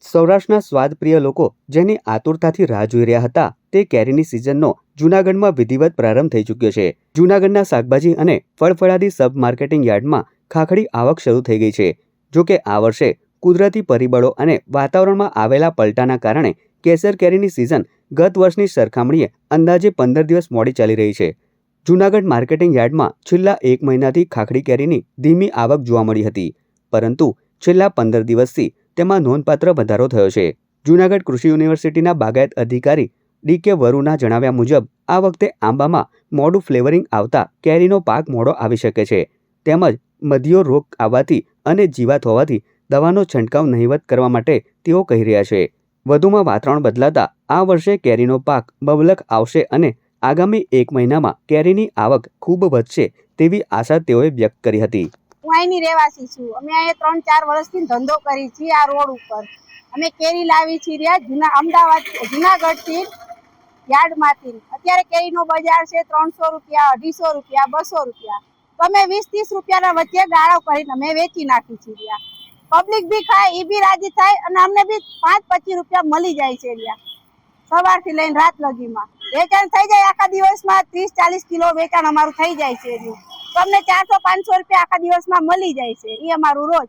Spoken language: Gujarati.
સૌરાષ્ટ્રના સ્વાદપ્રિય લોકો જેની આતુરતાથી રાહ જોઈ રહ્યા હતા તે કેરીની સિઝનનો જૂનાગઢમાં વિધિવત પ્રારંભ થઈ ચૂક્યો છે। જૂનાગઢના શાકભાજી અને ફળફળાદી સબ માર્કેટિંગ યાર્ડમાં ખાખડી આવક શરૂ થઈ ગઈ છે। જો કે આ વર્ષે કુદરતી પરિબળો અને વાતાવરણમાં આવેલા પલટાના કારણે કેસર કેરીની સિઝન ગત વર્ષની સરખામણીએ અંદાજે 15 દિવસ મોડી ચાલી રહી છે। જૂનાગઢ માર્કેટિંગ યાર્ડમાં છેલ્લા 1 મહિનાથી ખાખડી કેરીની ધીમી આવક જોવા મળી હતી, પરંતુ છેલ્લા 15 દિવસથી તેમાં નોંધપાત્ર વધારો થયો છે। જૂનાગઢ કૃષિ યુનિવર્સિટીના બાગાયત અધિકારી ડી.કે. વરુના જણાવ્યા મુજબ આ વખતે આંબામાં મોડું ફ્લેવરિંગ આવતા કેરીનો પાક મોડો આવી શકે છે, તેમજ મધ્યો રોગ આવવાથી અને જીવાત હોવાથી દવાનો છંટકાવ નહિવત કરવા માટે તેઓ કહી રહ્યા છે। વધુમાં વાતાવરણ બદલાતા આ વર્ષે કેરીનો પાક બબલક આવશે અને આગામી 1 મહિનામાં કેરીની આવક ખૂબ વધશે તેવી આશા તેઓએ વ્યક્ત કરી હતી। હું અહીંની રહેવાસી છું। અમે અહીંયા 3-4 વર્ષથી ધંધો કરી છીએ આ રોડ ઉપર। અમે કેરી લાવી છીએ અમદાવાદ જૂનાગઢથી યાર્ડમાંથી। અત્યારે કેરીનો બજાર છે 300 રૂપિયા, 250 રૂપિયા, 200 રૂપિયા। તો અમે 20-30 રૂપિયાના વચ્ચે ગાળો કરીને અમે વેચી નાખી છીએ। પબ્લિક બી ખાય, એ બી રાજી થાય અને અમને બી 5-25 રૂપિયા મળી જાય છે। સવારથી લઈને રાત લગીમાં વેચાણ થઈ જાય। આખા દિવસમાં 30-40 કિલો વેચાણ અમારું થઈ જાય છે। તો અમને 400-500 રૂપિયા આખા દિવસમાં મળી જાય છે, એ અમારું રોજ।